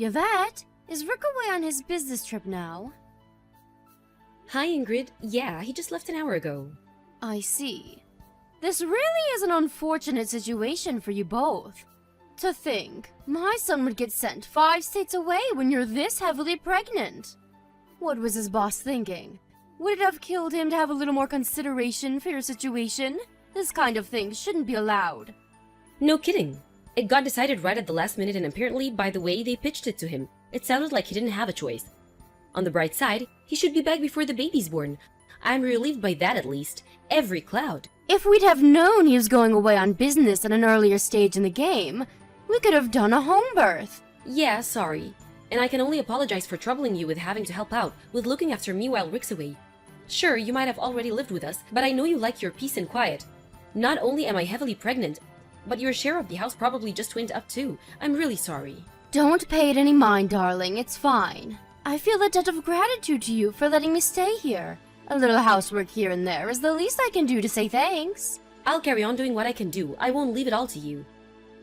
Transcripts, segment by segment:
Yvette, is Rick away on his business trip now? Hi, Ingrid. Yeah, he just left an hour ago. I see. This really is an unfortunate situation for you both. To think, my son would get sent 5 states away when you're this heavily pregnant. What was his boss thinking? Would it have killed him to have a little more consideration for your situation? This kind of thing shouldn't be allowed. No kidding. It got decided right at the last minute, and apparently, by the way they pitched it to him, it sounded like he didn't have a choice. On the bright side, he should be back before the baby's born. I'm relieved by that at least. Every cloud. If we'd have known he was going away on business at an earlier stage in the game, we could have done a home birth. Yeah, sorry. And I can only apologize for troubling you with having to help out with looking after me while Rick's away. Sure, you might have already lived with us, but I know you like your peace and quiet. Not only am I heavily pregnant, but your share of the house probably just went up too. I'm really sorry. Don't pay it any mind, darling. It's fine. I feel a debt of gratitude to you for letting me stay here. A little housework here and there is the least I can do to say thanks. I'll carry on doing what I can do. I won't leave it all to you.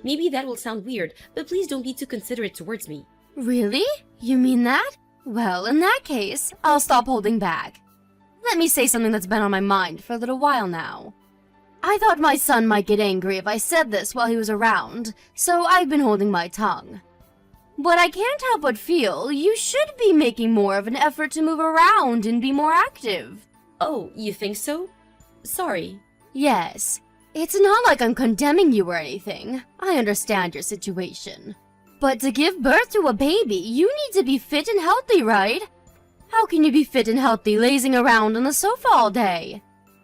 Maybe that will sound weird, but please don't be too considerate towards me. Really? You mean that? Well, in that case, I'll stop holding back. Let me say something that's been on my mind for a little while now. I thought my son might get angry if I said this while he was around, so I've been holding my tongue. But I can't help but feel you should be making more of an effort to move around and be more active. Oh, you think so? Sorry. Yes. It's not like I'm condemning you or anything. I understand your situation. But to give birth to a baby, you need to be fit and healthy, right? How can you be fit and healthy lazing around on the sofa all day?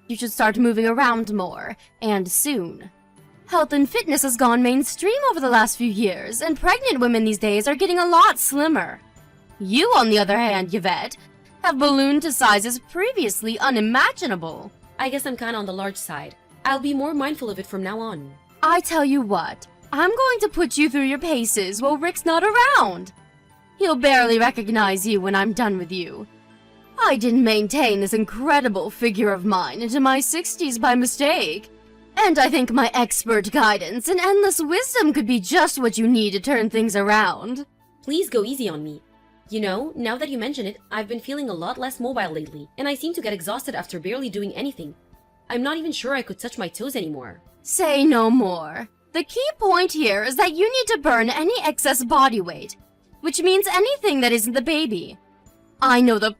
You should start moving around more, and soon. Health and fitness has gone mainstream over the last few years, and pregnant women these days are getting a lot slimmer. You, on the other hand, Yvette, have ballooned to sizes previously unimaginable. I guess I'm kinda on the large side. I'll be more mindful of it from now on. I tell you what, I'm going to put you through your paces while Rick's not around. He'll barely recognize you when I'm done with you. I didn't maintain this incredible figure of mine into my 60s by mistake. And I think my expert guidance and endless wisdom could be just what you need to turn things around. Please go easy on me. You know, now that you mention it, I've been feeling a lot less mobile lately, and I seem to get exhausted after barely doing anything. I'm not even sure I could touch my toes anymore. Say no more. The key point here is that you need to burn any excess body weight, which means anything that isn't the baby. I know the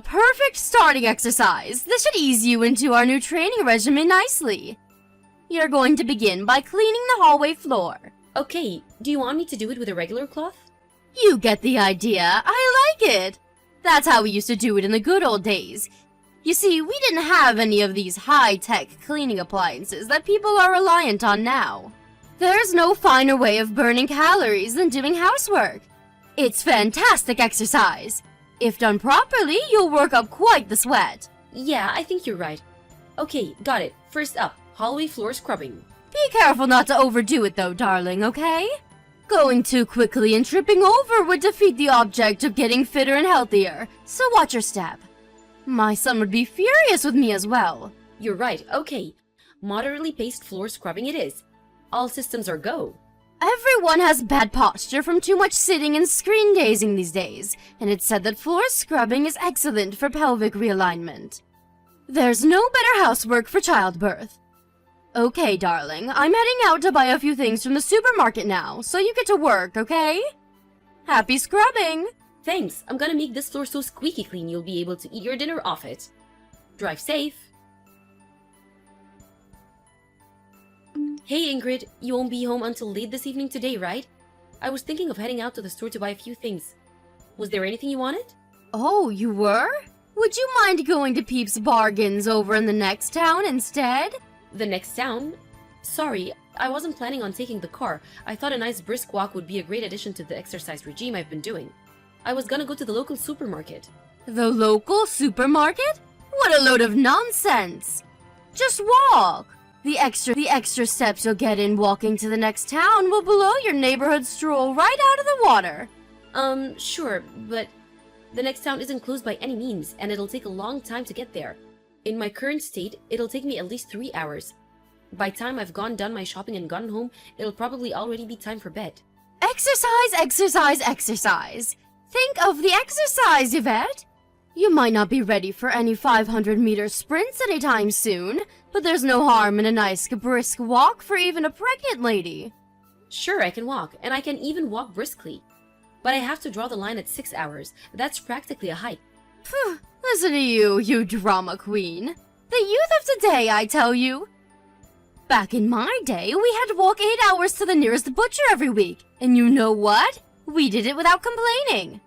perfect starting exercise. This should ease you into our new training regimen nicely. You're going to begin by cleaning the hallway floor. Okay, do you want me to do it with a regular cloth? You get the idea. I like it. That's how we used to do it in the good old days. You see, we didn't have any of these high-tech cleaning appliances that people are reliant on now. There's no finer way of burning calories than doing housework. It's fantastic exercise. If done properly, you'll work up quite the sweat. Yeah, I think you're right. Okay, got it. First up, hallway floor scrubbing. Be careful not to overdo it though, darling, okay? Going too quickly and tripping over would defeat the object of getting fitter and healthier, so watch your step. My son would be furious with me as well. You're right, okay. Moderately paced floor scrubbing it is. All systems are go. Everyone has bad posture from too much sitting and screen gazing these days, and it's said that floor scrubbing is excellent for pelvic realignment. There's no better housework for childbirth. Okay, darling, I'm heading out to buy a few things from the supermarket now, so you get to work, okay? Happy scrubbing! Thanks, I'm gonna make this floor so squeaky clean you'll be able to eat your dinner off it. Drive safe. Hey Ingrid, you won't be home until late this evening today, right? I was thinking of heading out to the store to buy a few things. Was there anything you wanted? Oh, you were? Would you mind going to Peep's Bargains over in the next town instead? The next town? Sorry, I wasn't planning on taking the car. I thought a nice brisk walk would be a great addition to the exercise regime I've been doing. I was gonna go to the local supermarket. The local supermarket? What a load of nonsense! Just walk! The extra steps you'll get in walking to the next town will blow your neighborhood stroll right out of the water. Sure, but the next town isn't close by any means, and it'll take a long time to get there. In my current state, it'll take me at least 3 hours. By the time I've done my shopping and gotten home, it'll probably already be time for bed. Exercise, exercise, exercise. Think of the exercise, Yvette. You might not be ready for any 500-meter sprints anytime soon, but there's no harm in a nice brisk walk for even a pregnant lady. Sure, I can walk, and I can even walk briskly. But I have to draw the line at 6 hours. That's practically a hike. Phew, listen to you, you drama queen. The youth of today, I tell you. Back in my day, we had to walk 8 hours to the nearest butcher every week. And you know what? We did it without complaining.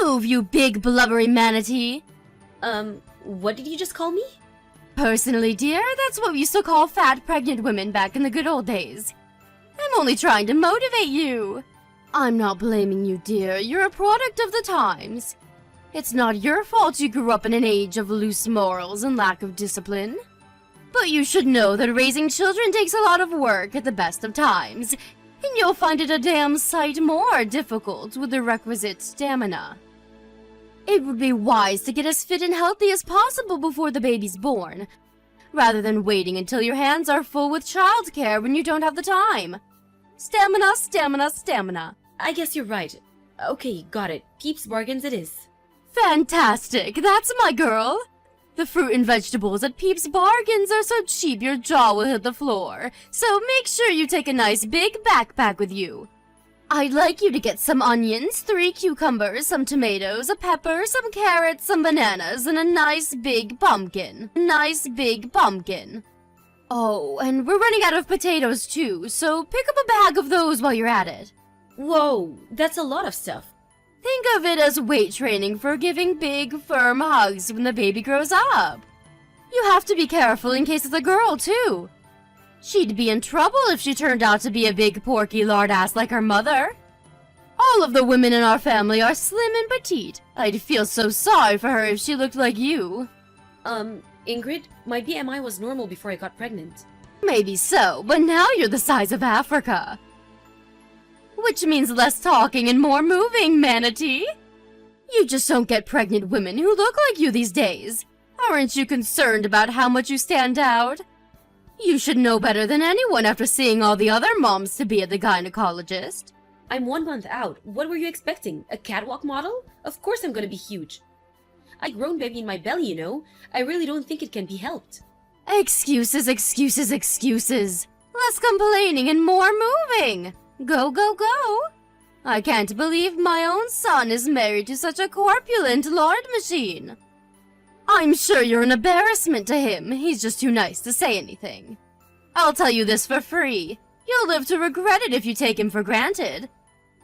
Move, you big blubbery manatee. What did you just call me? Personally, dear, that's what we used to call fat pregnant women back in the good old days. I'm only trying to motivate you. I'm not blaming you, dear. You're a product of the times. It's not your fault you grew up in an age of loose morals and lack of discipline. But you should know that raising children takes a lot of work at the best of times, and you'll find it a damn sight more difficult with the requisite stamina. It would be wise to get as fit and healthy as possible before the baby's born, rather than waiting until your hands are full with childcare when you don't have the time. Stamina, stamina, stamina. I guess you're right. Okay, got it. Peeps Bargains it is. Fantastic, that's my girl. The fruit and vegetables at Peeps Bargains are so cheap your jaw will hit the floor, so make sure you take a nice big backpack with you. I'd like you to get some onions, 3 cucumbers, some tomatoes, a pepper, some carrots, some bananas, and a nice big pumpkin. Nice big pumpkin. Oh, and we're running out of potatoes too, so pick up a bag of those while you're at it. Whoa, that's a lot of stuff. Think of it as weight training for giving big, firm hugs when the baby grows up. You have to be careful in case it's a girl, too. She'd be in trouble if she turned out to be a big, porky lard ass like her mother. All of the women in our family are slim and petite. I'd feel so sorry for her if she looked like you. Ingrid, my BMI was normal before I got pregnant. Maybe so, but now you're the size of Africa. Which means less talking and more moving, manatee. You just don't get pregnant women who look like you these days. Aren't you concerned about how much you stand out? You should know better than anyone after seeing all the other moms-to-be at the gynecologist. I'm 1 month out. What were you expecting? A catwalk model? Of course I'm gonna be huge. I grown baby in my belly, you know. I really don't think it can be helped. Excuses, excuses, excuses. Less complaining and more moving. Go, go, go. I can't believe my own son is married to such a corpulent lard machine. I'm sure you're an embarrassment to him. He's just too nice to say anything. I'll tell you this for free. You'll live to regret it if you take him for granted.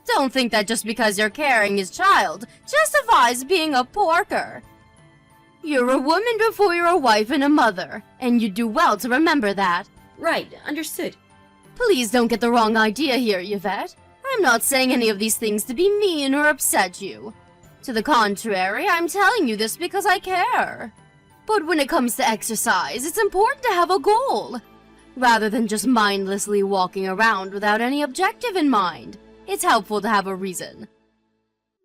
Don't think that just because you're carrying his child justifies being a porker. You're a woman before you're a wife and a mother, and you do well to remember that. Right, understood. Please don't get the wrong idea here, Yvette. I'm not saying any of these things to be mean or upset you. To the contrary, I'm telling you this because I care. But when it comes to exercise, it's important to have a goal. Rather than just mindlessly walking around without any objective in mind, it's helpful to have a reason.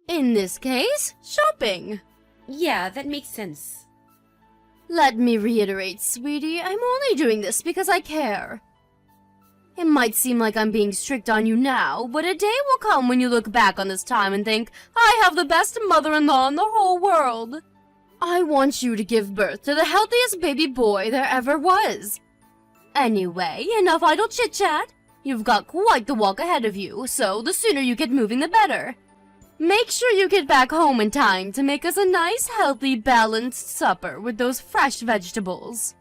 In this case, shopping. Yeah, that makes sense. Let me reiterate, sweetie, I'm only doing this because I care. It might seem like I'm being strict on you now, but a day will come when you look back on this time and think, I have the best mother-in-law in the whole world. I want you to give birth to the healthiest baby boy there ever was. Anyway, enough idle chit-chat. You've got quite the walk ahead of you, so the sooner you get moving the better. Make sure you get back home in time to make us a nice, healthy, balanced supper with those fresh vegetables.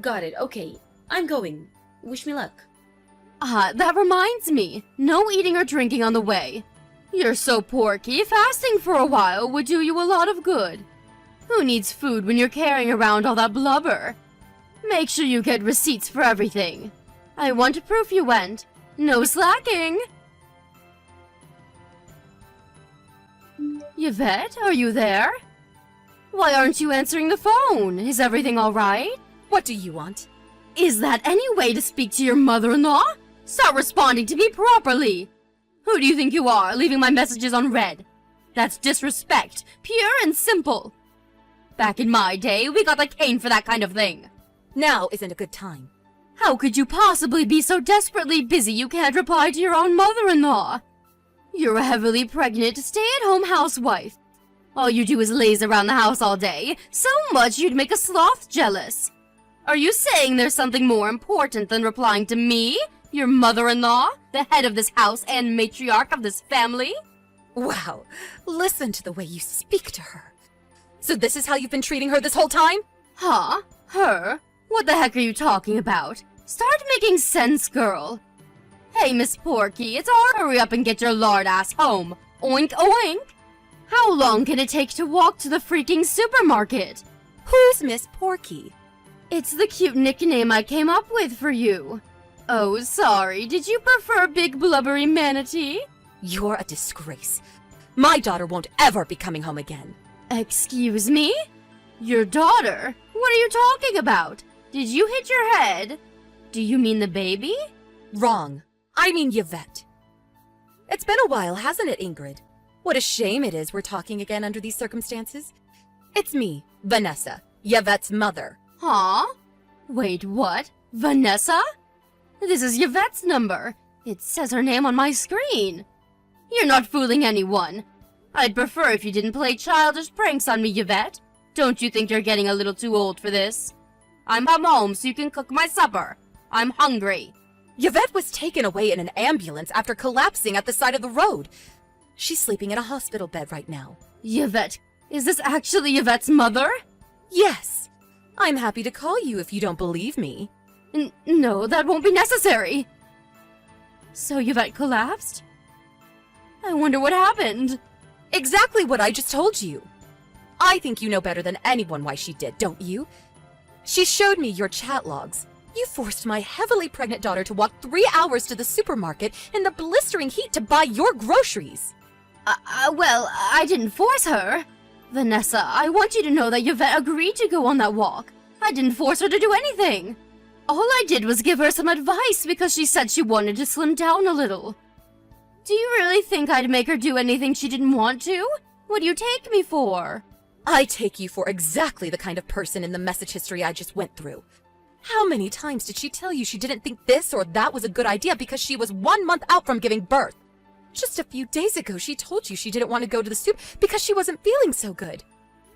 Got it, okay. I'm going. Wish me luck. That reminds me. No eating or drinking on the way. You're so porky, fasting for a while would do you a lot of good. Who needs food when you're carrying around all that blubber? Make sure you get receipts for everything. I want proof you went. No slacking. Yvette, are you there? Why aren't you answering the phone? Is everything all right? What do you want? Is that any way to speak to your mother-in-law? Start responding to me properly. Who do you think you are, leaving my messages unread? That's disrespect, pure and simple. Back in my day, we got the cane for that kind of thing. Now isn't a good time. How could you possibly be so desperately busy you can't reply to your own mother-in-law? You're a heavily pregnant, stay-at-home housewife. All you do is laze around the house all day, so much you'd make a sloth jealous. Are you saying there's something more important than replying to me, your mother-in-law, the head of this house and matriarch of this family? Wow, listen to the way you speak to her. So this is how you've been treating her this whole time? Huh? Her? What the heck are you talking about? Start making sense, girl. Hey, Miss Porky, it's all hurry up and get your lard ass home. Oink oink. How long can it take to walk to the freaking supermarket? Who's Miss Porky? It's the cute nickname I came up with for you. Oh, sorry, did you prefer Big Blubbery Manatee? You're a disgrace. My daughter won't ever be coming home again. Excuse me? Your daughter? What are you talking about? Did you hit your head? Do you mean the baby? Wrong. I mean Yvette. It's been a while, hasn't it, Ingrid? What a shame it is we're talking again under these circumstances. It's me, Vanessa, Yvette's mother. Huh? Wait, what? Vanessa? This is Yvette's number. It says her name on my screen. You're not fooling anyone. I'd prefer if you didn't play childish pranks on me, Yvette. Don't you think you're getting a little too old for this? I'm home so you can cook my supper. I'm hungry. Yvette was taken away in an ambulance after collapsing at the side of the road. She's sleeping in a hospital bed right now. Yvette, is this actually Yvette's mother? Yes. I'm happy to call you if you don't believe me. No, that won't be necessary. So Yvette collapsed? I wonder what happened. Exactly what I just told you. I think you know better than anyone why she did, don't you? She showed me your chat logs. You forced my heavily pregnant daughter to walk 3 hours to the supermarket in the blistering heat to buy your groceries. Well, I didn't force her. Vanessa, I want you to know that Yvette agreed to go on that walk. I didn't force her to do anything. All I did was give her some advice because she said she wanted to slim down a little. Do you really think I'd make her do anything she didn't want to? What do you take me for? I take you for exactly the kind of person in the message history I just went through. How many times did she tell you she didn't think this or that was a good idea because she was 1 month out from giving birth? Just a few days ago, she told you she didn't want to go to the soup because she wasn't feeling so good.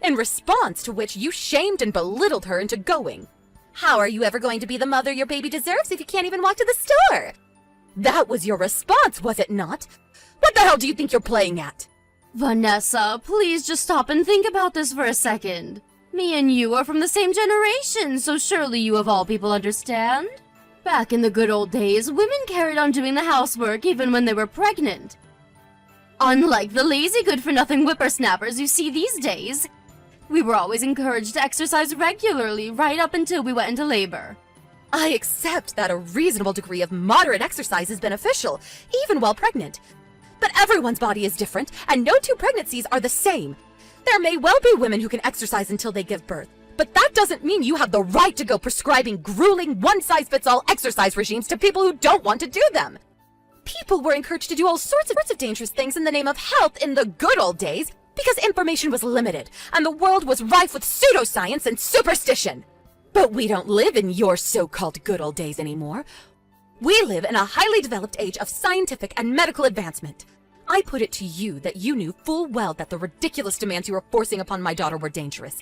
In response to which you shamed and belittled her into going. How are you ever going to be the mother your baby deserves if you can't even walk to the store? That was your response, was it not? What the hell do you think you're playing at? Vanessa, please just stop and think about this for a second. Me and you are from the same generation, so surely you of all people understand. Back in the good old days, women carried on doing the housework even when they were pregnant. Unlike the lazy good-for-nothing whippersnappers you see these days, we were always encouraged to exercise regularly right up until we went into labor. I accept that a reasonable degree of moderate exercise is beneficial, even while pregnant. But everyone's body is different, and no two pregnancies are the same. There may well be women who can exercise until they give birth, but that doesn't mean you have the right to go prescribing grueling one-size-fits-all exercise regimes to people who don't want to do them. People were encouraged to do all sorts of dangerous things in the name of health in the good old days because information was limited, and the world was rife with pseudoscience and superstition. But we don't live in your so-called good old days anymore. We live in a highly developed age of scientific and medical advancement. I put it to you that you knew full well that the ridiculous demands you were forcing upon my daughter were dangerous,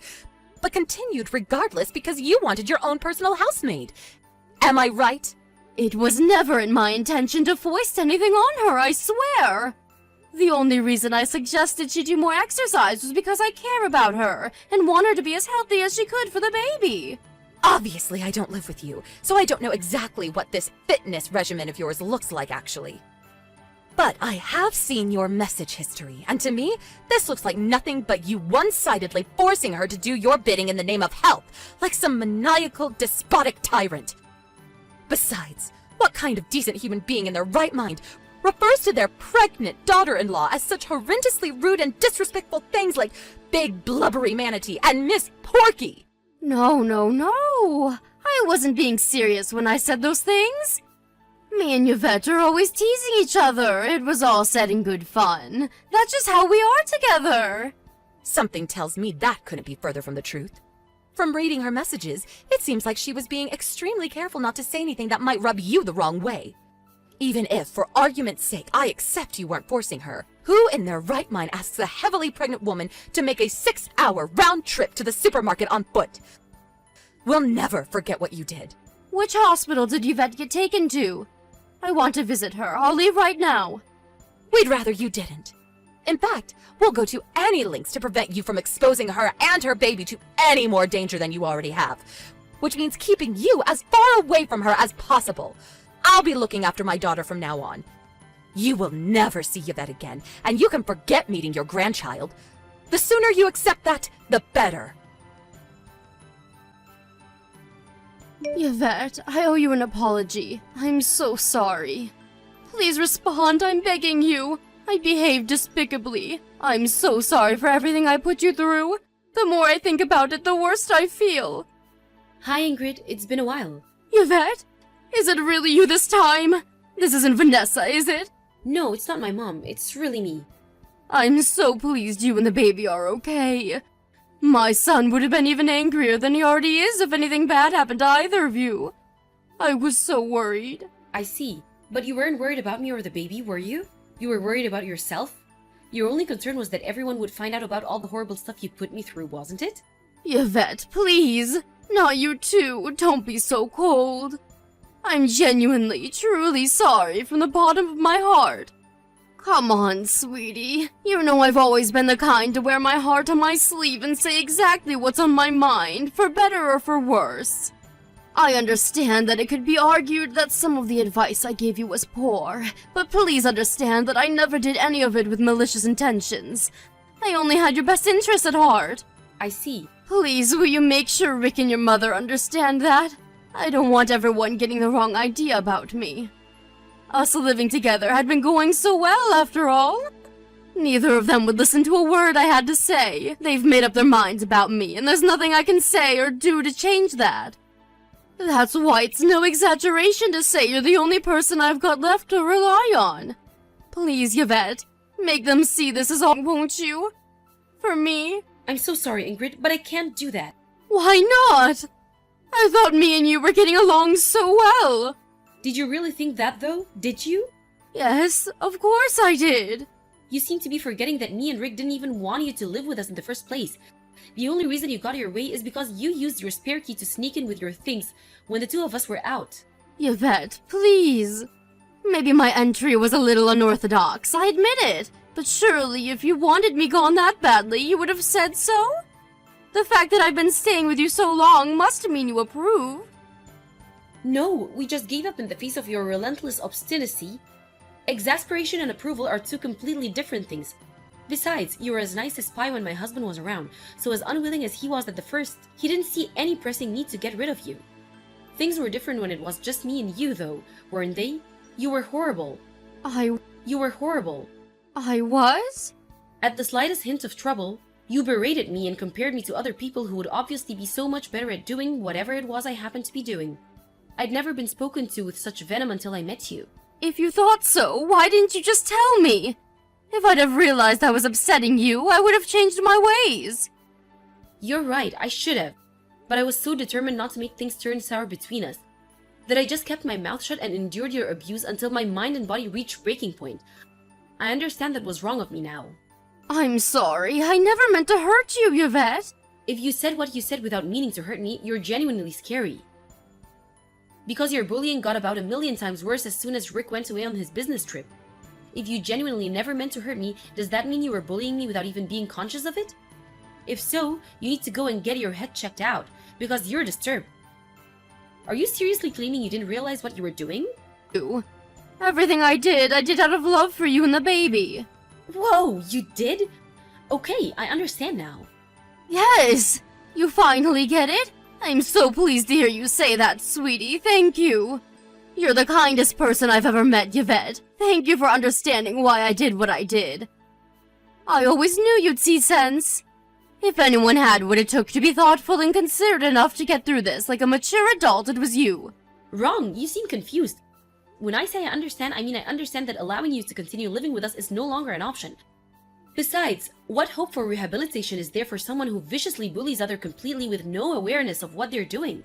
but continued regardless because you wanted your own personal housemaid. Am I right? It was never in my intention to foist anything on her, I swear. The only reason I suggested she do more exercise was because I care about her and want her to be as healthy as she could for the baby. Obviously, I don't live with you, so I don't know exactly what this fitness regimen of yours looks like, actually. But I have seen your message history, and to me, this looks like nothing but you one-sidedly forcing her to do your bidding in the name of health, like some maniacal, despotic tyrant. Besides, what kind of decent human being in their right mind refers to their pregnant daughter-in-law as such horrendously rude and disrespectful things like Big Blubbery Manatee and Miss Porky? No. I wasn't being serious when I said those things. Me and Yvette are always teasing each other. It was all said in good fun. That's just how we are together. Something tells me that couldn't be further from the truth. From reading her messages, it seems like she was being extremely careful not to say anything that might rub you the wrong way. Even if, for argument's sake, I accept you weren't forcing her, who in their right mind asks a heavily pregnant woman to make a 6-hour round trip to the supermarket on foot? We'll never forget what you did. Which hospital did Yvette get taken to? I want to visit her. I'll leave right now. We'd rather you didn't. In fact, we'll go to any lengths to prevent you from exposing her and her baby to any more danger than you already have, which means keeping you as far away from her as possible. I'll be looking after my daughter from now on. You will never see Yvette again, and you can forget meeting your grandchild. The sooner you accept that, the better. Yvette, I owe you an apology. I'm so sorry. Please respond, I'm begging you. I behaved despicably. I'm so sorry for everything I put you through. The more I think about it, the worse I feel. Hi, Ingrid. It's been a while. Yvette? Is it really you this time? This isn't Vanessa, is it? No, it's not my mom. It's really me. I'm so pleased you and the baby are okay. My son would have been even angrier than he already is if anything bad happened to either of you. I was so worried. I see. But you weren't worried about me or the baby, were you? You were worried about yourself? Your only concern was that everyone would find out about all the horrible stuff you put me through, wasn't it? Yvette, please. Not you too. Don't be so cold. I'm genuinely, truly sorry from the bottom of my heart. Come on, sweetie. You know I've always been the kind to wear my heart on my sleeve and say exactly what's on my mind, for better or for worse. I understand that it could be argued that some of the advice I gave you was poor, but please understand that I never did any of it with malicious intentions. I only had your best interests at heart. I see. Please, will you make sure Rick and your mother understand that? I don't want everyone getting the wrong idea about me. Us living together had been going so well, after all. Neither of them would listen to a word I had to say. They've made up their minds about me, and there's nothing I can say or do to change that. That's why it's no exaggeration to say you're the only person I've got left to rely on. Please, Yvette, make them see this is all, won't you? For me? I'm so sorry, Ingrid, but I can't do that. Why not? I thought me and you were getting along so well. Did you really think that, though? Did you? Yes, of course I did. You seem to be forgetting that me and Rick didn't even want you to live with us in the first place. The only reason you got your way is because you used your spare key to sneak in with your things when the two of us were out. Yvette, please. Maybe my entry was a little unorthodox, I admit it. But surely if you wanted me gone that badly, you would have said so? The fact that I've been staying with you so long must mean you approve. No, we just gave up in the face of your relentless obstinacy. Exasperation and approval are two completely different things. Besides, you were as nice as pie when my husband was around, so as unwilling as he was at the first, he didn't see any pressing need to get rid of you. Things were different when it was just me and you, though, weren't they? You were horrible. You were horrible. I was? At the slightest hint of trouble, you berated me and compared me to other people who would obviously be so much better at doing whatever it was I happened to be doing. I'd never been spoken to with such venom until I met you. If you thought so, why didn't you just tell me? If I'd have realized I was upsetting you, I would have changed my ways. You're right, I should have. But I was so determined not to make things turn sour between us that I just kept my mouth shut and endured your abuse until my mind and body reached breaking point. I understand that was wrong of me now. I'm sorry, I never meant to hurt you, Yvette. If you said what you said without meaning to hurt me, you're genuinely scary. Because your bullying got about 1,000,000 times worse as soon as Rick went away on his business trip. If you genuinely never meant to hurt me, does that mean you were bullying me without even being conscious of it? If so, you need to go and get your head checked out, because you're disturbed. Are you seriously claiming you didn't realize what you were doing? Everything I did out of love for you and the baby. Whoa, you did? Okay, I understand now. Yes! You finally get it? I'm so pleased to hear you say that, sweetie. Thank you. You're the kindest person I've ever met, Yvette. Thank you for understanding why I did what I did. I always knew you'd see sense. If anyone had what it took to be thoughtful and considerate enough to get through this like a mature adult, it was you. Wrong, you seem confused. When I say I understand, I mean I understand that allowing you to continue living with us is no longer an option. Besides, what hope for rehabilitation is there for someone who viciously bullies others completely with no awareness of what they're doing?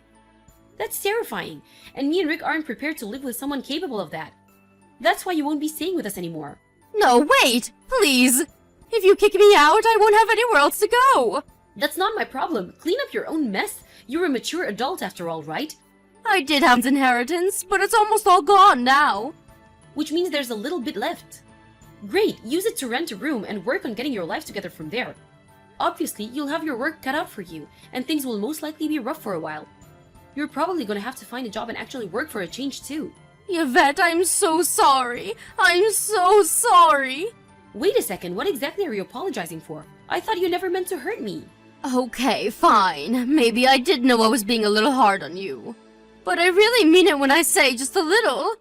That's terrifying, and me and Rick aren't prepared to live with someone capable of that. That's why you won't be staying with us anymore. No, wait! Please! If you kick me out, I won't have anywhere else to go! That's not my problem. Clean up your own mess. You're a mature adult after all, right? I did have an inheritance, but it's almost all gone now. Which means there's a little bit left. Great, use it to rent a room and work on getting your life together from there. Obviously, you'll have your work cut out for you, and things will most likely be rough for a while. You're probably gonna have to find a job and actually work for a change too. Yvette, I'm so sorry. I'm so sorry. Wait a second, what exactly are you apologizing for? I thought you never meant to hurt me. Okay, fine. Maybe I did know I was being a little hard on you. But I really mean it when I say just a little.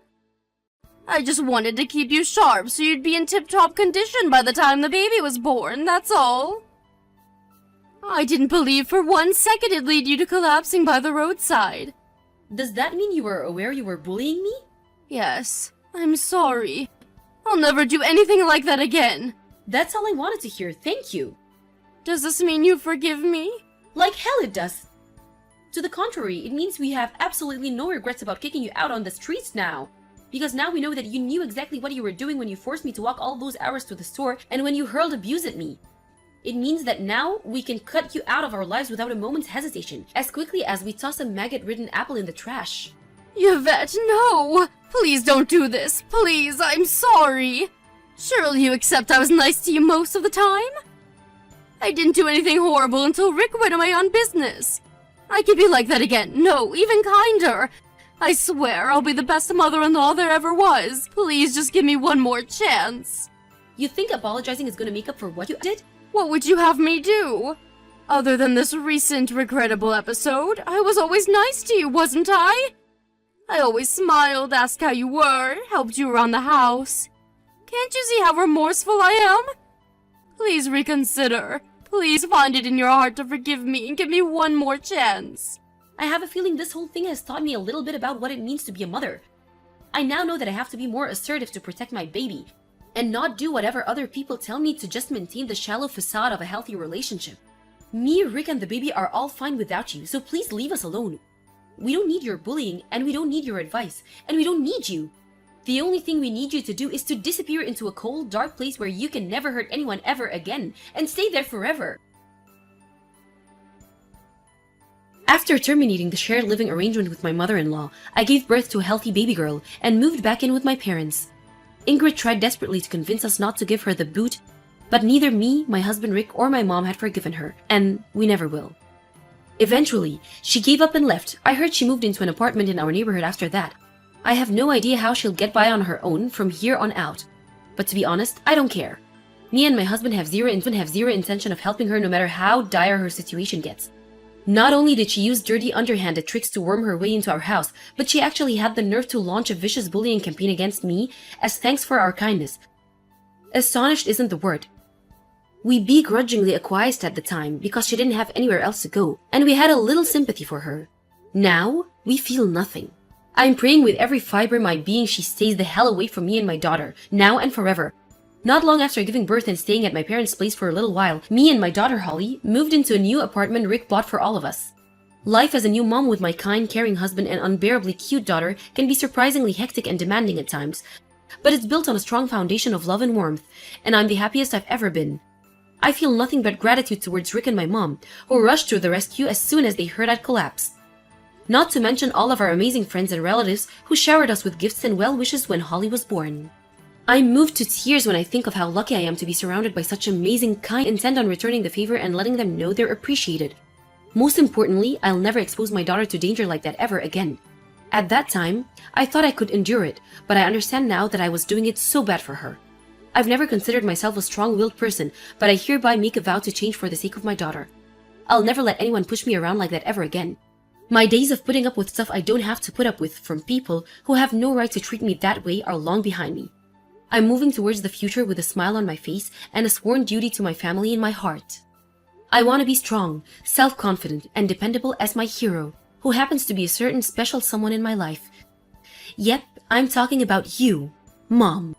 I just wanted to keep you sharp so you'd be in tip-top condition by the time the baby was born, that's all. I didn't believe for 1 second it'd lead you to collapsing by the roadside. Does that mean you were aware you were bullying me? Yes, I'm sorry. I'll never do anything like that again. That's all I wanted to hear, thank you. Does this mean you forgive me? Like hell it does. To the contrary, it means we have absolutely no regrets about kicking you out on the streets now. Because now we know that you knew exactly what you were doing when you forced me to walk all those hours to the store and when you hurled abuse at me. It means that now we can cut you out of our lives without a moment's hesitation, as quickly as we toss a maggot-ridden apple in the trash. Yvette, no! Please don't do this. Please, I'm sorry. Surely you accept I was nice to you most of the time? I didn't do anything horrible until Rick went away on business. I can be like that again. No, even kinder. I swear I'll be the best mother-in-law there ever was. Please just give me one more chance. You think apologizing is gonna make up for what you did? What would you have me do? Other than this recent regrettable episode, I was always nice to you, wasn't I? I always smiled, asked how you were, helped you around the house. Can't you see how remorseful I am? Please reconsider. Please find it in your heart to forgive me and give me one more chance. I have a feeling this whole thing has taught me a little bit about what it means to be a mother. I now know that I have to be more assertive to protect my baby, and not do whatever other people tell me to just maintain the shallow facade of a healthy relationship. Me, Rick, and the baby are all fine without you, so please leave us alone. We don't need your bullying, and we don't need your advice, and we don't need you. The only thing we need you to do is to disappear into a cold, dark place where you can never hurt anyone ever again, and stay there forever. After terminating the shared living arrangement with my mother-in-law, I gave birth to a healthy baby girl and moved back in with my parents. Ingrid tried desperately to convince us not to give her the boot, but neither me, my husband Rick, or my mom had forgiven her, and we never will. Eventually, she gave up and left. I heard she moved into an apartment in our neighborhood after that. I have no idea how she'll get by on her own from here on out. But to be honest, I don't care. Me and my husband have zero intention of helping her no matter how dire her situation gets. Not only did she use dirty underhanded tricks to worm her way into our house, but she actually had the nerve to launch a vicious bullying campaign against me as thanks for our kindness. Astonished isn't the word. We begrudgingly acquiesced at the time because she didn't have anywhere else to go, and we had a little sympathy for her. Now, we feel nothing. I'm praying with every fiber in my being she stays the hell away from me and my daughter, now and forever. Not long after giving birth and staying at my parents' place for a little while, me and my daughter Holly moved into a new apartment Rick bought for all of us. Life as a new mom with my kind, caring husband and unbearably cute daughter can be surprisingly hectic and demanding at times, but it's built on a strong foundation of love and warmth, and I'm the happiest I've ever been. I feel nothing but gratitude towards Rick and my mom, who rushed to the rescue as soon as they heard I'd collapsed. Not to mention all of our amazing friends and relatives who showered us with gifts and well wishes when Holly was born. I'm moved to tears when I think of how lucky I am to be surrounded by such amazing, kind, intent on returning the favor and letting them know they're appreciated. Most importantly, I'll never expose my daughter to danger like that ever again. At that time, I thought I could endure it, but I understand now that I was doing it so bad for her. I've never considered myself a strong-willed person, but I hereby make a vow to change for the sake of my daughter. I'll never let anyone push me around like that ever again. My days of putting up with stuff I don't have to put up with from people who have no right to treat me that way are long behind me. I'm moving towards the future with a smile on my face and a sworn duty to my family in my heart. I want to be strong, self-confident, and dependable as my hero, who happens to be a certain special someone in my life. Yep, I'm talking about you, Mom.